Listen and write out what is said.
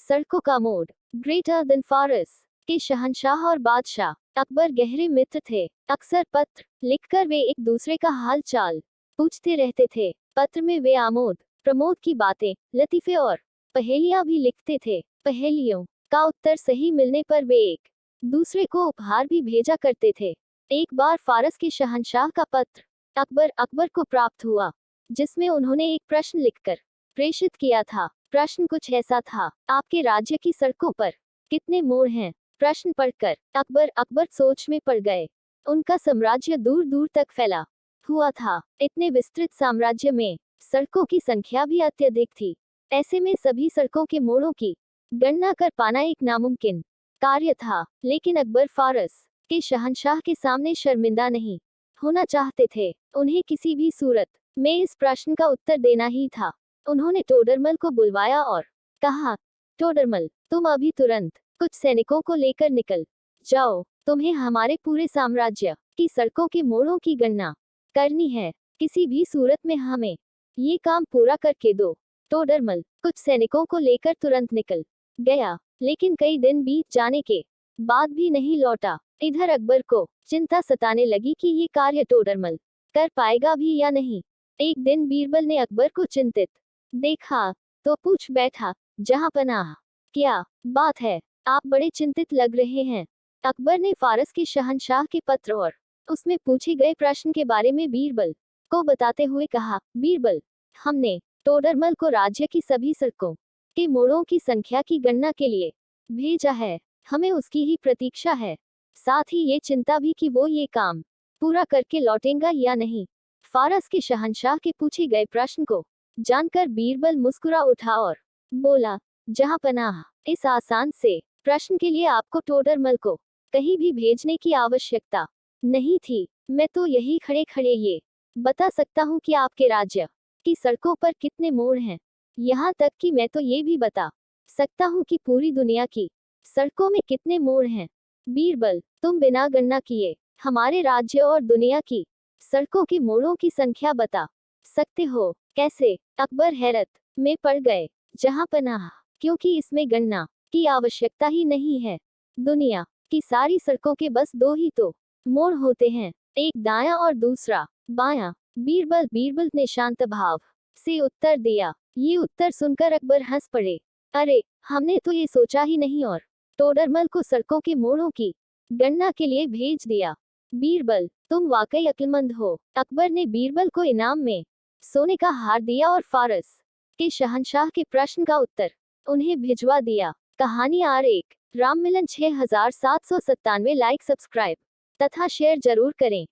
सड़कों का मोड़। ग्रेटर देन फारस के शहंशाह और बादशाह अकबर गहरे मित्र थे। अक्सर पत्र लिखकर वे एक दूसरे का हाल चाल पूछते रहते थे। पत्र में वे आमोद प्रमोद की बातें, लतीफे और पहेलियां भी लिखते थे। पहेलियों का उत्तर सही मिलने पर वे एक दूसरे को उपहार भी भेजा करते थे। एक बार फारस के शहंशाह का पत्र अकबर को प्राप्त हुआ, जिसमें उन्होंने एक प्रश्न लिखकर प्रेषित किया था। प्रश्न कुछ ऐसा था, आपके राज्य की सड़कों पर कितने मोड़ हैं? प्रश्न पढ़कर अकबर सोच में पड़ गए। उनका साम्राज्य दूर दूर तक फैला हुआ था। इतने विस्तृत साम्राज्य में सड़कों की संख्या भी अत्यधिक थी। ऐसे में सभी सड़कों के मोड़ों की गणना कर पाना एक नामुमकिन कार्य था। लेकिन अकबर फारस के शहंशाह के सामने शर्मिंदा नहीं होना चाहते थे। उन्हें किसी भी सूरत में इस प्रश्न का उत्तर देना ही था। उन्होंने टोडरमल को बुलवाया और कहा, टोडरमल, तुम अभी तुरंत कुछ सैनिकों को लेकर निकल जाओ। तुम्हें हमारे पूरे साम्राज्य की सड़कों के मोड़ों की गणना करनी है। किसी भी सूरत में हमें ये काम पूरा करके दो। टोडरमल कुछ सैनिकों को लेकर तुरंत निकल गया, लेकिन कई दिन बीत जाने के बाद भी नहीं लौटा। इधर अकबर को चिंता सताने लगी कि ये कार्य टोडरमल कर पाएगा भी या नहीं। एक दिन बीरबल ने अकबर को चिंतित देखा तो पूछ बैठा, जहांपनाह, क्या बात है? आप बड़े चिंतित लग रहे हैं। अकबर ने फारस के शहंशाह के पत्र और उसमें पूछे गए प्रश्न के बारे में बीरबल को बताते हुए कहा, बीरबल, हमने टोडरमल को राज्य की सभी सड़कों के मोड़ों की संख्या की गणना के लिए भेजा है। हमें उसकी ही प्रतीक्षा है। साथ ही ये चिंता भी कि वो ये काम पूरा करके लौटेगा या नहीं। फारस के शहंशाह के पूछे गए प्रश्न को जानकर बीरबल मुस्कुरा उठा और बोला, जहांपनाह, इस आसान से प्रश्न के लिए आपको टोडरमल को कहीं भी भेजने की आवश्यकता नहीं थी। मैं तो यही खड़े खड़े ये बता सकता हूँ कि आपके राज्य की सड़कों पर कितने मोड़ हैं। यहाँ तक कि मैं तो ये भी बता सकता हूँ कि पूरी दुनिया की सड़कों में कितने मोड़ हैं। बीरबल, तुम बिना गणना किए हमारे राज्य और दुनिया की सड़कों के मोड़ों की संख्या बता सकते हो? कैसे? अकबर हैरत में पड़ गए। जहांपनाह, क्योंकि इसमें गणना की आवश्यकता ही नहीं है। दुनिया की सारी सड़कों के बस दो ही तो मोड़ होते हैं, एक दायां और दूसरा बायां। बीरबल ने शांत भाव से उत्तर दिया। ये उत्तर सुनकर अकबर हंस पड़े। अरे, हमने तो ये सोचा ही नहीं और टोडरमल को सड़कों के मोड़ों की गणना के लिए भेज दिया। बीरबल, तुम वाकई अक्लमंद हो। अकबर ने बीरबल को इनाम में सोने का हार दिया और फारस के शहंशाह के प्रश्न का उत्तर उन्हें भिजवा दिया। कहानी R1 Ram Milan 6797 like, subscribe तथा शेयर जरूर करें।